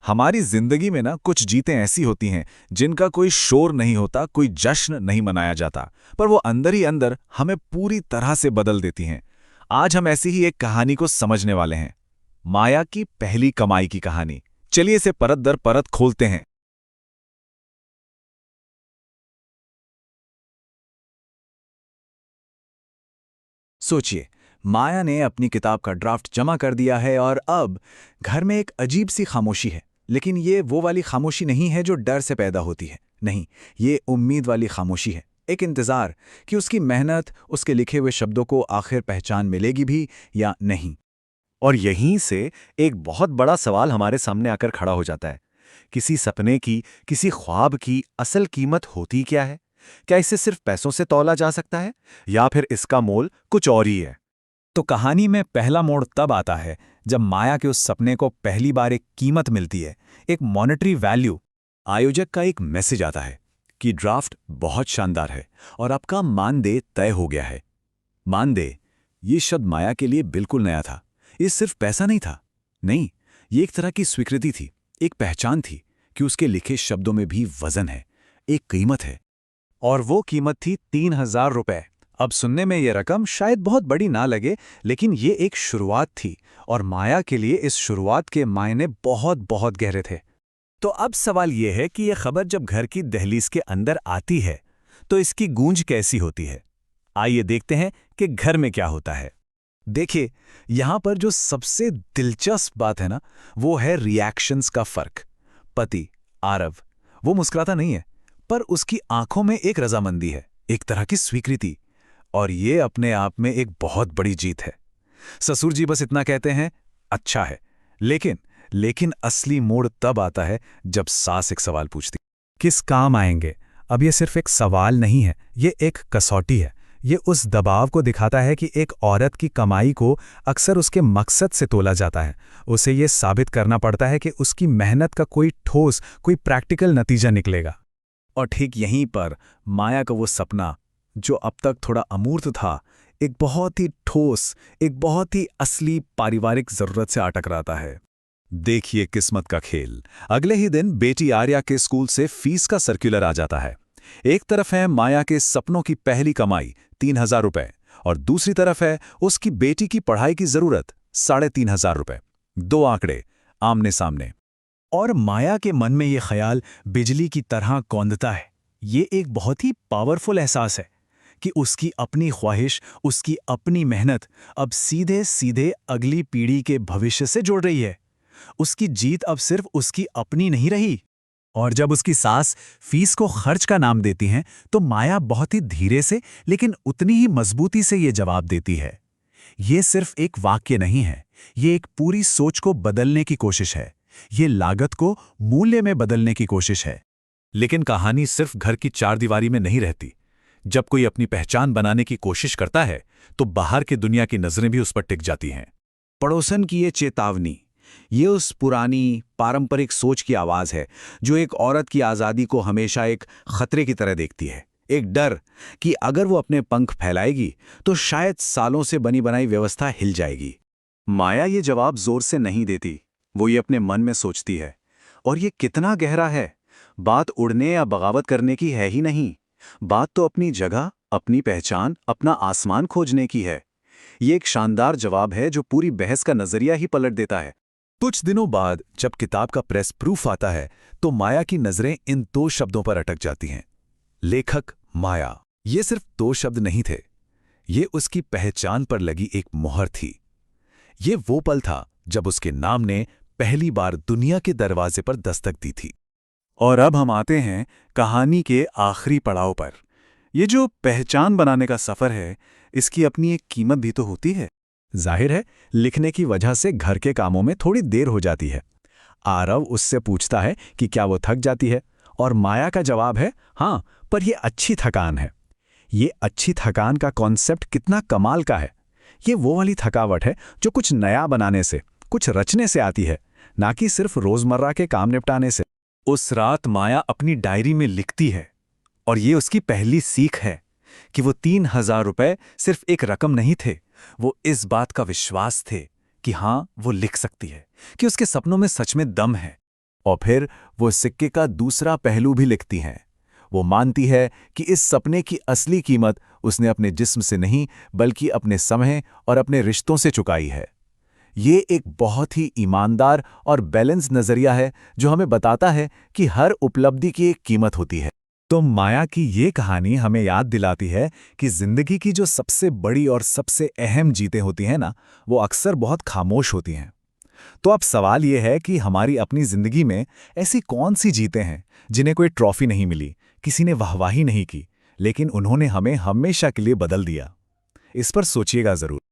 हमारी जिंदगी में ना कुछ जीतें ऐसी होती हैं जिनका कोई शोर नहीं होता, कोई जश्न नहीं मनाया जाता, पर वो अंदर ही अंदर हमें पूरी तरह से बदल देती हैं। आज हम ऐसी ही एक कहानी को समझने वाले हैं, माया की पहली कमाई की कहानी। चलिए इसे परत दर परत खोलते हैं। सोचिए, माया ने अपनी किताब का ड्राफ्ट जमा कर दिया है और अब घर में एक अजीब सी खामोशी है। लेकिन ये वो वाली खामोशी नहीं है जो डर से पैदा होती है। नहीं, ये उम्मीद वाली खामोशी है। एक इंतजार कि उसकी मेहनत, उसके लिखे हुए शब्दों को आखिर पहचान मिलेगी भी या नहीं। और यहीं से एक बहुत बड़ा सवाल हमारे सामने आकर खड़ा हो जाता है। किसी सपने की, किसी ख्वाब की असल कीमत होती क्या है? क्या इसे सिर्फ पैसों से तौला जा सकता है, या फिर इसका मोल कुछ और ही है? तो कहानी में पहला मोड़ तब आता है जब माया के उस सपने को पहली बार एक कीमत मिलती है, एक मॉनेटरी वैल्यू। आयोजक का एक मैसेज आता है कि ड्राफ्ट बहुत शानदार है और आपका मानदेय तय हो गया है। मानदेय, ये शब्द माया के लिए बिल्कुल नया था। ये सिर्फ पैसा नहीं था, नहीं, ये एक तरह की स्वीकृति थी, एक पहचान थी कि उसके लिखे शब्दों में भी वजन है, एक कीमत है। और वो कीमत थी 3,000 रुपए। अब सुनने में ये रकम शायद बहुत बड़ी ना लगे, लेकिन ये एक शुरुआत थी और माया के लिए इस शुरुआत के मायने बहुत बहुत गहरे थे। तो अब सवाल ये है कि यह खबर जब घर की दहलीज के अंदर आती है तो इसकी गूंज कैसी होती है। आइए देखते हैं कि घर में क्या होता है। देखिए, यहां पर जो सबसे दिलचस्प बात है ना, वो है रिएक्शंस का फर्क। पति आरव, वो मुस्कुराता नहीं है, पर उसकी आंखों में एक रजामंदी है, एक तरह की स्वीकृति। और ये अपने आप में एक बहुत बड़ी जीत है। ससुर जी बस इतना कहते हैं, अच्छा है। लेकिन असली मोड़ तब आता है जब सास एक सवाल पूछती, किस काम आएंगे। अब ये सिर्फ एक सवाल नहीं है, ये एक कसौटी है। ये उस दबाव को दिखाता है कि एक औरत की कमाई को अक्सर उसके मकसद से तोला जाता है। उसे ये साबित करना पड़ता है कि उसकी मेहनत का कोई ठोस, कोई प्रैक्टिकल नतीजा निकलेगा। और ठीक यहीं पर माया का वो सपना, जो अब तक थोड़ा अमूर्त था, एक बहुत ही ठोस, एक बहुत ही असली पारिवारिक जरूरत से अटक रहता है। देखिए किस्मत का खेल। अगले ही दिन बेटी आर्या के स्कूल से फीस का सर्कुलर आ जाता है। एक तरफ है माया के सपनों की पहली कमाई 3,000 रुपए, और दूसरी तरफ है उसकी बेटी की पढ़ाई की जरूरत 3,500 रुपए। दो आंकड़े आमने सामने। और माया के मन में ये ख्याल बिजली की तरह कौंधता है। ये एक बहुत ही पावरफुल एहसास है कि उसकी अपनी ख्वाहिश, उसकी अपनी मेहनत अब सीधे सीधे अगली पीढ़ी के भविष्य से जुड़ रही है। उसकी जीत अब सिर्फ उसकी अपनी नहीं रही। और जब उसकी सास फीस को खर्च का नाम देती हैं, तो माया बहुत ही धीरे से लेकिन उतनी ही मजबूती से ये जवाब देती है। ये सिर्फ एक वाक्य नहीं है, ये एक पूरी सोच को बदलने की कोशिश है। ये लागत को मूल्य में बदलने की कोशिश है। लेकिन कहानी सिर्फ घर की चारदीवारी में नहीं रहती। जब कोई अपनी पहचान बनाने की कोशिश करता है, तो बाहर की दुनिया की नजरें भी उस पर टिक जाती हैं। पड़ोसन की ये चेतावनी, ये उस पुरानी पारंपरिक सोच की आवाज है जो एक औरत की आजादी को हमेशा एक खतरे की तरह देखती है। एक डर कि अगर वो अपने पंख फैलाएगी तो शायद सालों से बनी बनाई व्यवस्था हिल जाएगी। माया ये जवाब जोर से नहीं देती, वो ये अपने मन में सोचती है। और ये कितना गहरा है। बात उड़ने या बगावत करने की है ही नहीं, बात तो अपनी जगह, अपनी पहचान, अपना आसमान खोजने की है। ये एक शानदार जवाब है जो पूरी बहस का नजरिया ही पलट देता है। कुछ दिनों बाद जब किताब का प्रेस प्रूफ आता है, तो माया की नजरें इन दो शब्दों पर अटक जाती हैं, लेखक माया। ये सिर्फ दो शब्द नहीं थे, ये उसकी पहचान पर लगी एक मोहर थी। ये वो पल था जब उसके नाम ने पहली बार दुनिया के दरवाजे पर दस्तक दी थी। और अब हम आते हैं कहानी के आखिरी पड़ाव पर। ये जो पहचान बनाने का सफर है, इसकी अपनी एक कीमत भी तो होती है। जाहिर है, लिखने की वजह से घर के कामों में थोड़ी देर हो जाती है। आरव उससे पूछता है कि क्या वो थक जाती है, और माया का जवाब है, हाँ, पर यह अच्छी थकान है। ये अच्छी थकान का कॉन्सेप्ट कितना कमाल का है। ये वो वाली थकावट है जो कुछ नया बनाने से, कुछ रचने से आती है, ना कि सिर्फ रोजमर्रा के काम निपटाने से। उस रात माया अपनी डायरी में लिखती है, और ये उसकी पहली सीख है कि वो 3,000 रुपए सिर्फ एक रकम नहीं थे, वो इस बात का विश्वास थे कि हाँ, वो लिख सकती है, कि उसके सपनों में सच में दम है। और फिर वो सिक्के का दूसरा पहलू भी लिखती हैं। वो मानती है कि इस सपने की असली कीमत उसने अपने जिस्म से नहीं बल्कि अपने समय और अपने रिश्तों से चुकाई है। ये एक बहुत ही ईमानदार और बैलेंस नज़रिया है जो हमें बताता है कि हर उपलब्धि की एक कीमत होती है। तो माया की ये कहानी हमें याद दिलाती है कि जिंदगी की जो सबसे बड़ी और सबसे अहम जीतें होती हैं ना, वो अक्सर बहुत खामोश होती हैं। तो अब सवाल ये है कि हमारी अपनी जिंदगी में ऐसी कौन सी जीतें हैं जिन्हें कोई ट्रॉफी नहीं मिली, किसी ने वाहवाही नहीं की, लेकिन उन्होंने हमें हमेशा के लिए बदल दिया। इस पर सोचिएगा जरूर।